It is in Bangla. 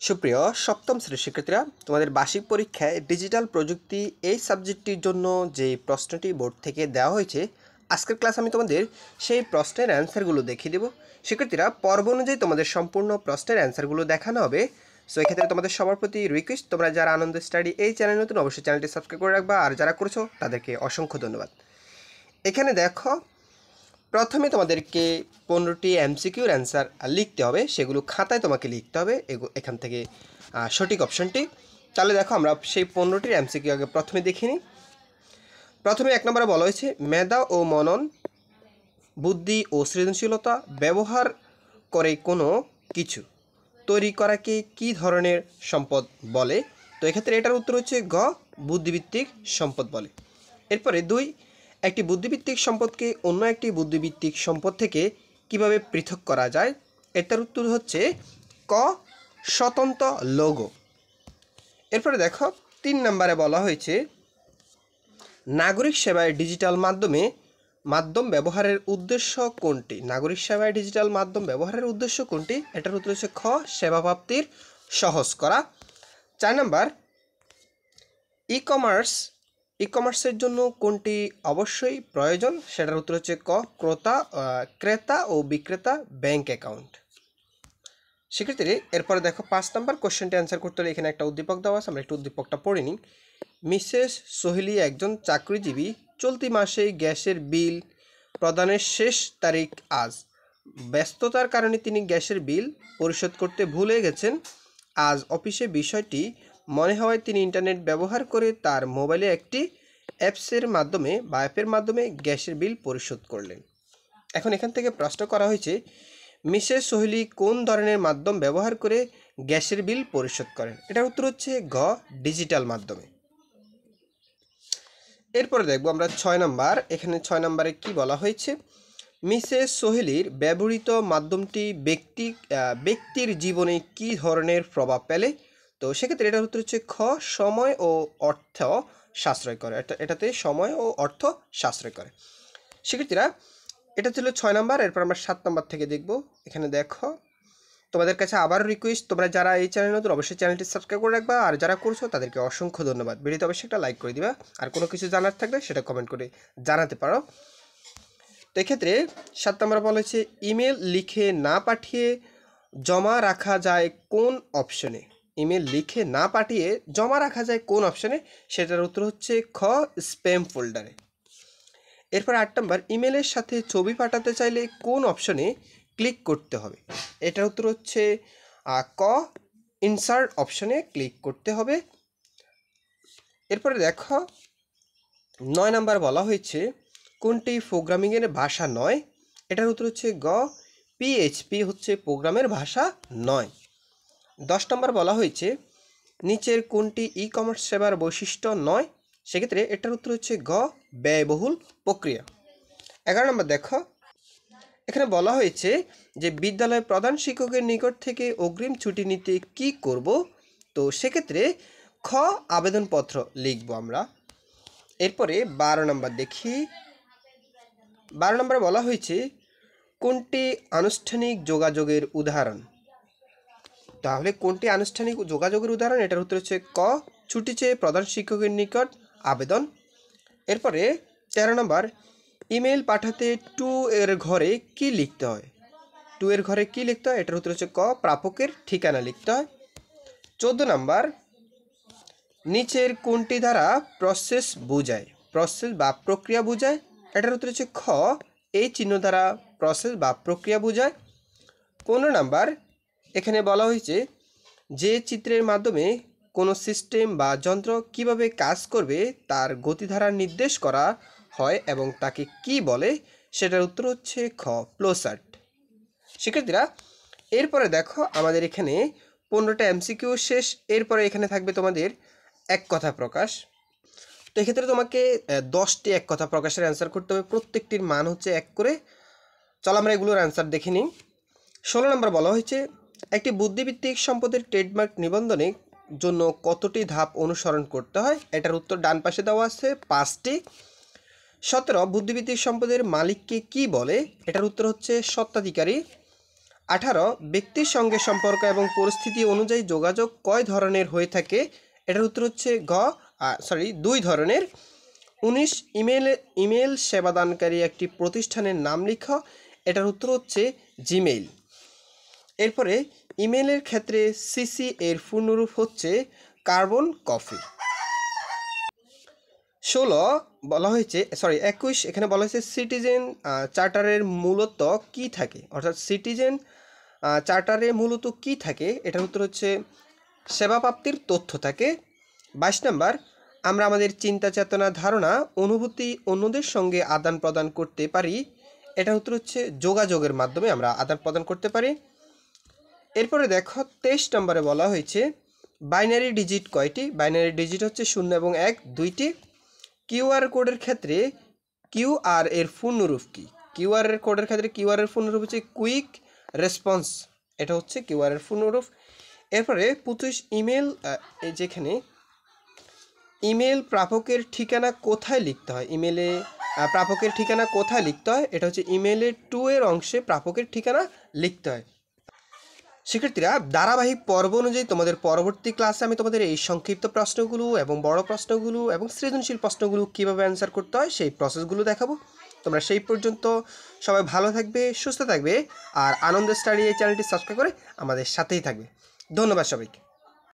সুপ্রিয় সপ্তম শ্রেণীর শিক্ষার্থীরা, তোমাদের বার্ষিক পরীক্ষায় ডিজিটাল প্রযুক্তি এই সাবজেক্টটির জন্য যে প্রশ্নটি বোর্ড থেকে দেওয়া হয়েছে, আজকের ক্লাস আমি তোমাদের সেই প্রশ্নের অ্যান্সারগুলো দেখিয়ে দেব। শিক্ষার্থীরা, পর্ব অনুযায়ী তোমাদের সম্পূর্ণ প্রশ্নের অ্যান্সারগুলো দেখানো হবে। সো এক্ষেত্রে তোমাদের সবার প্রতি রিকোয়েস্ট, তোমরা যারা আনন্দ স্টাডি এই চ্যানেল নতুন, অবশ্যই চ্যানেলটি সাবস্ক্রাইব করে রাখবা, আর যারা করেছো তাদেরকে অসংখ্য ধন্যবাদ। এখানে দেখো, প্রথমে তোমাদেরকে 15টি এমসিকিউর অ্যান্সার লিখতে হবে, সেগুলো খাতায় তোমাকে লিখতে হবে এখান থেকে সঠিক অপশনটি। তাহলে দেখো, আমরা সেই 15টির এমসিকিউ আগে প্রথমে দেখে নিই। প্রথমে 1 নম্বরে বলা হয়েছে, মেধা ও মনন, বুদ্ধি ও সৃজনশীলতা ব্যবহার করে কোনো কিছু তৈরি করাকে কী ধরনের সম্পদ বলে? তো এক্ষেত্রে এটার উত্তর হচ্ছে গ, বুদ্ধিভিত্তিক সম্পদ বলে। এরপরে 2, একটি বুদ্ধিভিত্তিক সম্পদকে অন্য একটি বুদ্ধিভিত্তিক সম্পদ থেকে কিভাবে পৃথক করা যায়? এটার উত্তর হচ্ছে ক, স্বতন্ত্র লোগো। এরপরে দেখো, 3 নম্বরে বলা হয়েছে, নাগরিক সেবায় ডিজিটাল মাধ্যম ব্যবহারের উদ্দেশ্য কোনটি? নাগরিক সেবায় ডিজিটাল মাধ্যম ব্যবহারের উদ্দেশ্য কোনটি? এটার উত্তর হচ্ছে খ, সেবা প্রাপ্তির সহজ করা। 4 নম্বর, ই-কমার্সের জন্য কোনটি অবশ্যই প্রয়োজন? সেটার উত্তর হচ্ছে ক, ক্রেতা ও বিক্রেতা ব্যাংক অ্যাকাউন্ট। শিক্ষার্থীরা, এরপরে দেখো 5 নম্বর কোশ্চেনটি অ্যান্সার করতে হলে এখানে একটা উদ্দীপক দেওয়া আছে, আমরা একটু উদ্দীপকটা পড়ে নিই। মিসেস সোহেলি একজন চাকরিজীবী, চলতি মাসে গ্যাসের বিল প্রদানের শেষ তারিখ আজ। ব্যস্ততার কারণে তিনি গ্যাসের বিল পরিশোধ করতে ভুলে গেছেন। আজ অফিসে বিষয়টি মনে হওয়ায় তিনি ইন্টারনেট ব্যবহার করে তার মোবাইলে একটি অ্যাপের মাধ্যমে গ্যাসের বিল পরিশোধ করলেন। এখন এখান থেকে প্রশ্ন করা হয়েছে, মিসেস সোহেলি কোন ধরনের মাধ্যম ব্যবহার করে গ্যাসের বিল পরিশোধ করেন? এটার উত্তর হচ্ছে গ, ডিজিটাল মাধ্যমে। এরপরে দেখবো আমরা 6 নম্বর। এখানে 6 নম্বরে কি বলা হয়েছে, মিসেস সোহেলির ব্যবহৃত মাধ্যমটি ব্যক্তির জীবনে কি ধরনের প্রভাব ফেলে? তো সেক্ষেত্রে এটার উত্তর হচ্ছে খ, সময় ও অর্থ সাশ্রয় করে। এটাতে সময় ও অর্থ সাশ্রয় করে। শিক্ষার্থীরা, এটা ছিল 6 নম্বর। এরপর আমরা 7 নম্বর থেকে দেখব। এখানে দেখো, তোমাদের কাছে আবার রিকোয়েস্ট, তোমরা যারা এই চ্যানেল নতুন, অবশ্যই চ্যানেলটি সাবস্ক্রাইব করে রাখবা, আর যারা করছো তাদেরকে অসংখ্য ধন্যবাদ। ভিডিওতে অবশ্যই একটা লাইক করে দিবা, আর কোনো কিছু জানার থাকলে সেটা কমেন্ট করে জানাতে পারো। তো এক্ষেত্রে 7 নম্বর বলা হয়েছে, ইমেল লিখে না পাঠিয়ে জমা রাখা যায় কোন অপশনে? ইমেল লিখে না পাঠিয়ে জমা রাখা যায় কোন অপশনে? সেটার উত্তর হচ্ছে খ, স্প্যাম ফোল্ডারে। এরপর 8 নম্বর, ইমেলের সাথে ছবি পাঠাতে চাইলে কোন অপশনে ক্লিক করতে হবে? এটার উত্তর হচ্ছে ক, ইনসার্ট অপশনে ক্লিক করতে হবে। এরপরে দেখো, 9 নম্বর বলা হয়েছে, কোনটি প্রোগ্রামিংয়ের ভাষা নয়? এটার উত্তর হচ্ছে গ, পিএইচপি হচ্ছে প্রোগ্রামের ভাষা নয়। 10 নম্বর বলা হয়েছে, নিচের কোনটি ই কমার্স সেবার বৈশিষ্ট্য নয়? সেক্ষেত্রে এটার উত্তর হচ্ছে গ, ব্যয়বহুল প্রক্রিয়া। 11 নম্বর দেখো, এখানে বলা হয়েছে যে বিদ্যালয় প্রধান শিক্ষকের নিকট থেকে অগ্রিম ছুটি নিতে কি করব? তো সেক্ষেত্রে খ, আবেদনপত্র লিখব আমরা। এরপরে 12 নম্বর দেখি। 12 নম্বরে বলা হয়েছে, কোনটি আনুষ্ঠানিক যোগাযোগের উদাহরণ? তাহলে কোনটি আনুষ্ঠানিক যোগাযোগের উদাহরণ? এটার উত্তর হচ্ছে ক, ছুটি চেয়ে প্রধান শিক্ষকের নিকট আবেদন। এরপরে 13 নম্বর, ইমেল পাঠাতে টু এর ঘরে কি লিখতে হয়? টু এর ঘরে কি লিখতে হয়? এটার উত্তর হচ্ছে ক, প্রাপকের ঠিকানা লিখতে হয়। 14 নম্বর, নিচের কোনটি দ্বারা প্রসেস বা প্রক্রিয়া বোঝায়? এটার উত্তর হচ্ছে খ, এই চিহ্ন দ্বারা প্রসেস বা প্রক্রিয়া বোঝায়। 15 নম্বর, এখানে বলা হয়েছে, যে চিত্রের মাধ্যমে কোনো সিস্টেম বা যন্ত্র কিভাবে কাজ করবে তার গতিধারা নির্দেশ করা হয় এবং তাকে কি বলে? সেটার উত্তর হচ্ছে খ, ফ্লোচার্ট। শিক্ষার্থীরা, এরপরে দেখো, আমাদের এখানে 15টা এমসিকিউ শেষ। এরপরে এখানে থাকবে তোমাদের এক কথা প্রকাশ। তো এক্ষেত্রে তোমাকে 10টি এক কথা প্রকাশের অ্যান্সার করতে হবে, প্রত্যেকটির মান হচ্ছে 1 করে। চলো আমরা এগুলোর অ্যান্সার দেখে নিই। 16 নম্বর বলা হয়েছে, একটি বুদ্ধিভিত্তিক সম্পদের ট্রেডমার্ক নিবন্ধনের জন্য কতটি ধাপ অনুসরণ করতে হয়? এটার উত্তর ডান পাশে দেওয়া আছে 5টি। 17, বুদ্ধিভিত্তিক সম্পদের মালিককে কি বলে? এটার উত্তর হচ্ছে স্বত্বাধিকারী। 18 ব্যক্তির সঙ্গে সম্পর্ক এবং পরিস্থিতি অনুযায়ী যোগাযোগ কয় ধরনের হয়ে থাকে? এটার উত্তর হচ্ছে 2 ধরনের। 19 ইমেল সেবাদানকারী একটি প্রতিষ্ঠানের নাম লিখো। এটার উত্তর হচ্ছে জিমেইল। এরপরে ইমেলের ক্ষেত্রে সিসি এর পূর্ণরূপ হচ্ছে কার্বন কপি। 21 এখানে বলা হয়েছে সিটিজেন চার্টারের মূলত কি থাকে, অর্থাৎ সিটিজেন চার্টারে মূলত কি থাকে? এটার উত্তর হচ্ছে সেবা প্রাপ্তির তথ্য থাকে। 22 নম্বর, আমরা আমাদের চিন্তা চেতনা ধারণা অনুভূতি অন্যদের সঙ্গে আদান প্রদান করতে পারি। এটার উত্তর হচ্ছে যোগাযোগের মাধ্যমে আমরা আদান প্রদান করতে পারি। এরপরে দেখো 23 নম্বরে বলা হয়েছে বাইনারি ডিজিট কয়টি? বাইনারি ডিজিট হচ্ছে 0 এবং 1 দুইটি। কিউআর কোডের ক্ষেত্রে কিউআর এর পূর্ণরূপ কি? কিউআর কোডের ক্ষেত্রে কিউআর এর পূর্ণরূপ হচ্ছে কুইক রেসপন্স, এটা হচ্ছে কিউআর এর পূর্ণরূপ। এরপরে 25 যেখানে ইমেল প্রাপকের ঠিকানা কোথায় লিখতে হয়? ইমেলে প্রাপকের ঠিকানা কোথায় লিখতে হয়? এটা হচ্ছে ইমেলের 2 এর অংশে প্রাপকের ঠিকানা লিখতে হয়। শিক্ষার্থীরা, ধারাবাহিক পর্ব অনুযায়ী তোমাদের পরবর্তী ক্লাসে আমি তোমাদের এই সংক্ষিপ্ত প্রশ্নগুলো এবং বড় প্রশ্নগুলো এবং সৃজনশীল প্রশ্নগুলো কীভাবে অ্যান্সার করতে হয় সেই প্রসেসগুলো দেখাবো। তোমরা সেই পর্যন্ত সবাই ভালো থাকবে, সুস্থ থাকবে, আর আনন্দ স্টাডি এই চ্যানেলটি সাবস্ক্রাইব করে আমাদের সাথেই থাকবে। ধন্যবাদ সবাইকে।